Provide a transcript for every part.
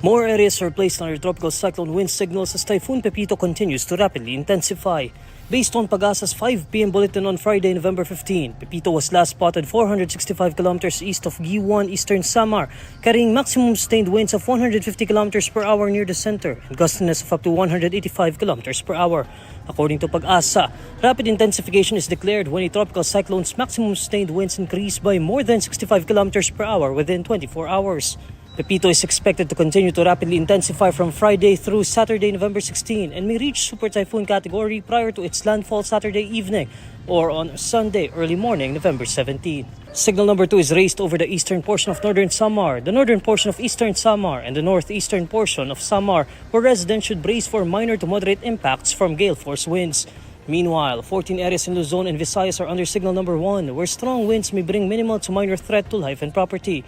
More areas are placed under tropical cyclone wind signals as Typhoon Pepito continues to rapidly intensify. Based on Pag-asa's 5 p.m. bulletin on Friday, November 15, Pepito was last spotted 465 kilometers east of Giwan, eastern Samar, carrying maximum sustained winds of 150 kilometers per hour near the center and gustiness of up to 185 kilometers per hour. According to Pag-asa, rapid intensification is declared when a tropical cyclone's maximum sustained winds increase by more than 65 kilometers per hour within 24 hours. Pepito is expected to continue to rapidly intensify from Friday through Saturday, November 16 and may reach super typhoon category prior to its landfall Saturday evening or on Sunday early morning, November 17. Signal number 2 is raised over the eastern portion of northern Samar, the northern portion of eastern Samar, and the northeastern portion of Samar, where residents should brace for minor to moderate impacts from gale force winds. Meanwhile, 14 areas in Luzon and Visayas are under signal number 1, where strong winds may bring minimal to minor threat to life and property.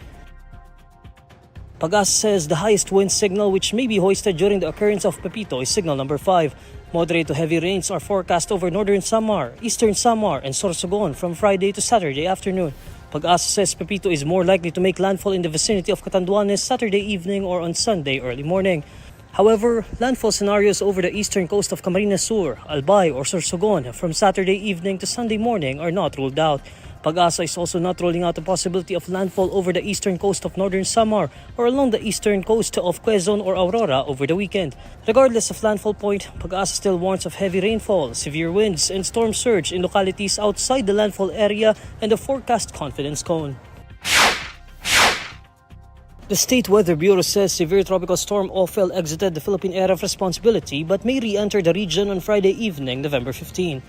Pag-asa says the highest wind signal which may be hoisted during the occurrence of Pepito is signal number 5. Moderate to heavy rains are forecast over northern Samar, eastern Samar, and Sorsogon from Friday to Saturday afternoon. Pag-asa says Pepito is more likely to make landfall in the vicinity of Catanduanes Saturday evening or on Sunday early morning. However, landfall scenarios over the eastern coast of Camarines Sur, Albay, or Sorsogon from Saturday evening to Sunday morning are not ruled out. Pag-asa is also not ruling out the possibility of landfall over the eastern coast of northern Samar or along the eastern coast of Quezon or Aurora over the weekend. Regardless of landfall point, Pag-asa still warns of heavy rainfall, severe winds, and storm surge in localities outside the landfall area and the forecast confidence cone. The State Weather Bureau says severe tropical storm Ofel exited the Philippine area of responsibility but may re-enter the region on Friday evening, November 15.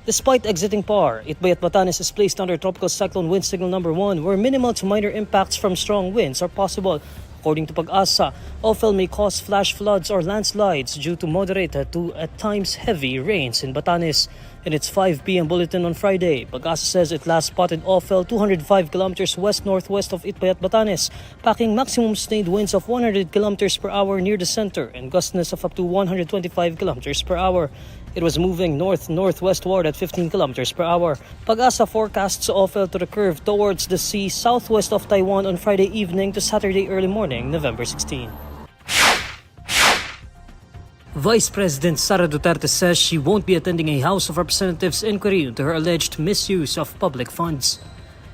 Despite exiting PAR, Itbay at Batanes is placed under tropical cyclone wind signal number 1 where minimal to minor impacts from strong winds are possible. According to Pag-asa, Ofel may cause flash floods or landslides due to moderate to at times heavy rains in Batanes. In its 5 p.m. bulletin on Friday, Pag-asa says it last spotted Ofel 205 kilometers west-northwest of Itbay at Batanes, packing maximum sustained winds of 100 kilometers per hour near the center and gustiness of up to 125 kilometers per hour. It was moving north-northwestward at 15 kilometers per hour. Pag-asa forecasts Ofel to the curve towards the sea southwest of Taiwan on Friday evening to Saturday early morning, November 16. Vice President Sara Duterte says she won't be attending a House of Representatives inquiry into her alleged misuse of public funds.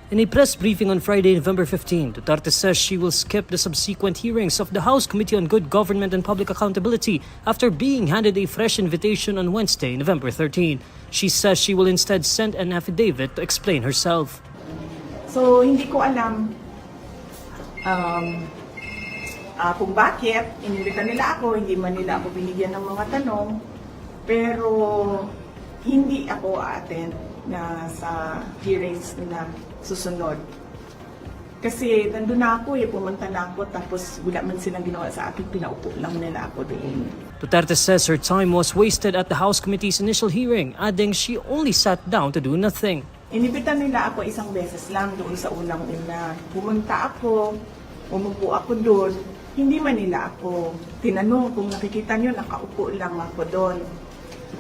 In a press briefing on Friday, November 15, Duterte says she will skip the subsequent hearings of the House Committee on Good Government and Public Accountability after being handed a fresh invitation on Wednesday, November 13. She says she will instead send an affidavit to explain herself. So, hindi ko alam kung bakit inimbitan nila ako, hindi man nila ako binigyan ng mga tanong, pero hindi ako attend na sa hearings na susunod. Kasi nandun na ako, pumunta na ako, tapos wala man silang ginawa sa akin, pinaupo lang nila ako doon. Duterte says her time was wasted at the House Committee's initial hearing, adding she only sat down to do nothing. Inimbitan nila ako isang beses lang doon sa unang una. Pumunta ako, umupo ako doon, hindi man nila ako tinanong. Kung nakikita nyo, nakaupo lang ako doon.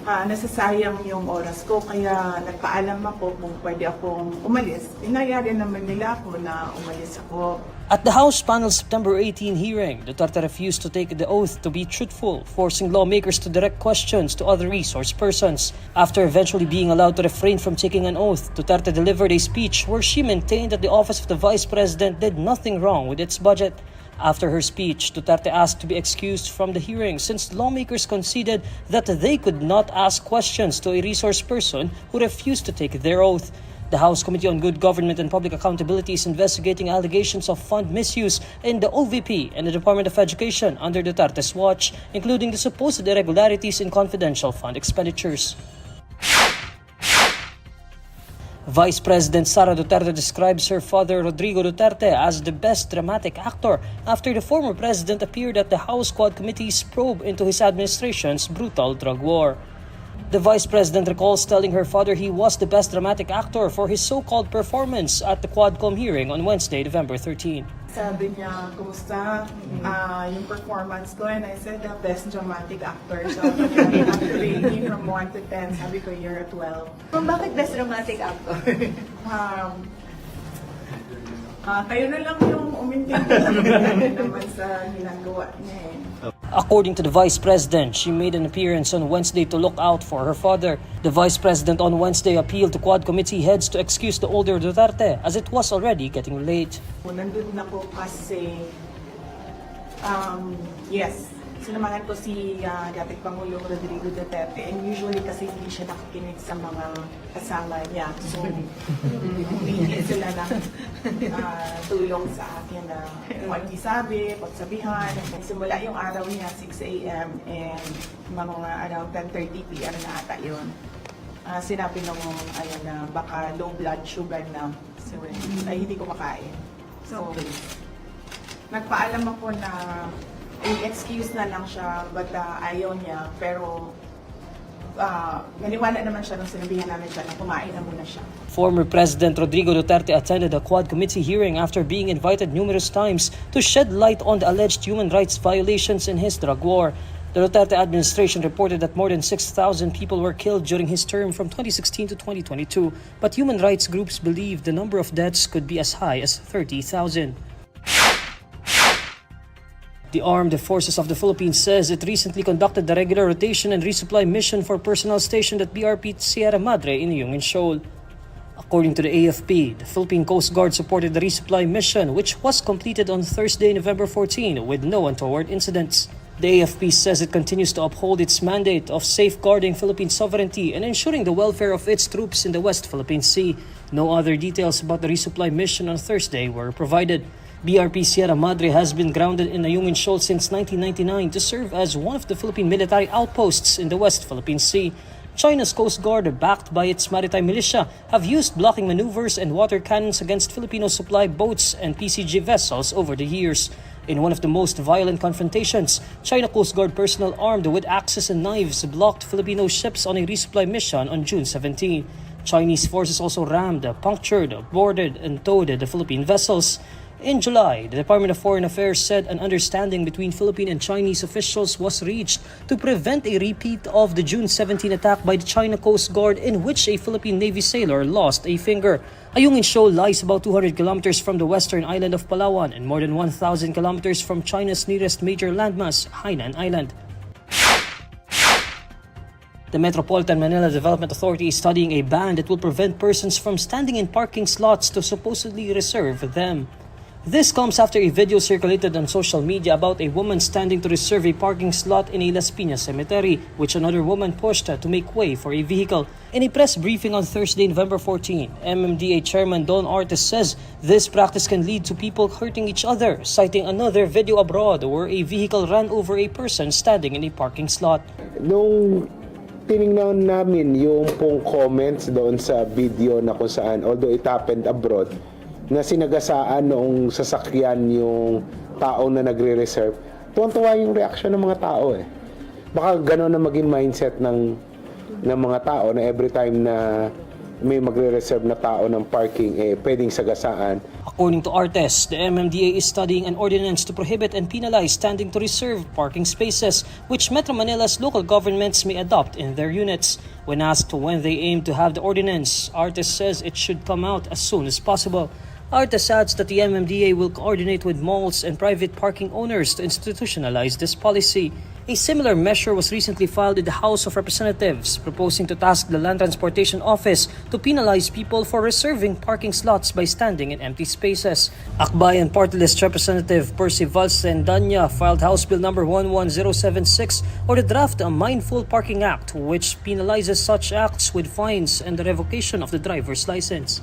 Nasasayang yung oras ko, kaya nagpaalam ako kung pwede akong umalis. Inayari naman nila ako na umalis ako. At the House panel's September 18 hearing, Duterte refused to take the oath to be truthful, forcing lawmakers to direct questions to other resource persons. After eventually being allowed to refrain from taking an oath, Duterte delivered a speech where she maintained that the office of the Vice President did nothing wrong with its budget. After her speech, Duterte asked to be excused from the hearing since lawmakers conceded that they could not ask questions to a resource person who refused to take their oath. The House Committee on Good Government and Public Accountability is investigating allegations of fund misuse in the OVP and the Department of Education under Duterte's watch, including the supposed irregularities in confidential fund expenditures. Vice President Sara Duterte describes her father Rodrigo Duterte as the best dramatic actor after the former president appeared at the House Quad Committee's probe into his administration's brutal drug war. The Vice President recalls telling her father he was the best dramatic actor for his so-called performance at the Quadcom hearing on Wednesday, November 13. Sabi niya, kumusta yung performance ko? And I said, the best dramatic actor. So, actually, from 1 to 10, sabi ko, you're a 12. Bakit best dramatic actor? Kayo na lang yung umintindi naman sa ginagawa niya eh. According to the Vice President, she made an appearance on Wednesday to look out for her father. The Vice President on Wednesday appealed to Quad Committee heads to excuse the older Duterte as it was already getting late. Nandun na po kasi, yes, sinamahan ko si dating Pangulong Rodrigo Duterte and usually kasi hindi siya nakikinig sa mga kasama niya. So, hindi sila na tulong sa akin na pag-isabi, pagsabihan. Simula yung araw niya, 6 a.m. and mga around 10:30 p.m. na ata yun. Sinabi nung ayun na baka low blood sugar na. So, ay hindi ko makain. So, nagpaalam ako na i-excuse na lang siya but ayaw niya. Pero naniwala naman siya nung sinabihan namin siya na kumain na muna siya. Former President Rodrigo Duterte attended a Quad Committee hearing after being invited numerous times to shed light on the alleged human rights violations in his drug war. The Duterte administration reported that more than 6,000 people were killed during his term from 2016 to 2022, but human rights groups believe the number of deaths could be as high as 30,000. The Armed Forces of the Philippines says it recently conducted the regular rotation and resupply mission for personnel stationed at BRP Sierra Madre in Ayungin Shoal. According to the AFP, the Philippine Coast Guard supported the resupply mission, which was completed on Thursday, November 14, with no untoward incidents. The AFP says it continues to uphold its mandate of safeguarding Philippine sovereignty and ensuring the welfare of its troops in the West Philippine Sea. No other details about the resupply mission on Thursday were provided. BRP Sierra Madre has been grounded in Ayungin Shoal since 1999 to serve as one of the Philippine military outposts in the West Philippine Sea. China's Coast Guard, backed by its maritime militia, have used blocking maneuvers and water cannons against Filipino supply boats and PCG vessels over the years. In one of the most violent confrontations, China Coast Guard personnel armed with axes and knives blocked Filipino ships on a resupply mission on June 17. Chinese forces also rammed, punctured, boarded, and towed the Philippine vessels. In July, the Department of Foreign Affairs said an understanding between Philippine and Chinese officials was reached to prevent a repeat of the June 17 attack by the China Coast Guard in which a Philippine Navy sailor lost a finger. Ayungin Shoal lies about 200 kilometers from the western island of Palawan and more than 1,000 kilometers from China's nearest major landmass, Hainan Island. The Metropolitan Manila Development Authority is studying a ban that will prevent persons from standing in parking slots to supposedly reserve them. This comes after a video circulated on social media about a woman standing to reserve a parking slot in a Las Piñas cemetery, which another woman pushed to make way for a vehicle. In a press briefing on Thursday, November 14, MMDA Chairman Don Artes says this practice can lead to people hurting each other, citing another video abroad where a vehicle ran over a person standing in a parking slot. Nung tinignan namin yung pong comments doon sa video na kung saan, although it happened abroad, na sinagasaan noong sasakyan yung tao na nagre-reserve, tuwang-tuwa yung reaksyon ng mga tao eh. Baka gano'n na maging mindset ng mga tao na every time na may magre-reserve na tao ng parking, pwedeng sagasaan. According to Artes, the MMDA is studying an ordinance to prohibit and penalize standing to reserve parking spaces, which Metro Manila's local governments may adopt in their units. When asked when they aim to have the ordinance, Artes says it should come out as soon as possible. Artes adds that the MMDA will coordinate with malls and private parking owners to institutionalize this policy. A similar measure was recently filed in the House of Representatives, proposing to task the Land Transportation Office to penalize people for reserving parking slots by standing in empty spaces. Akbayan Party List Representative Percy Valsendanya filed House Bill number 11076, or the draft a Mindful Parking Act, which penalizes such acts with fines and the revocation of the driver's license.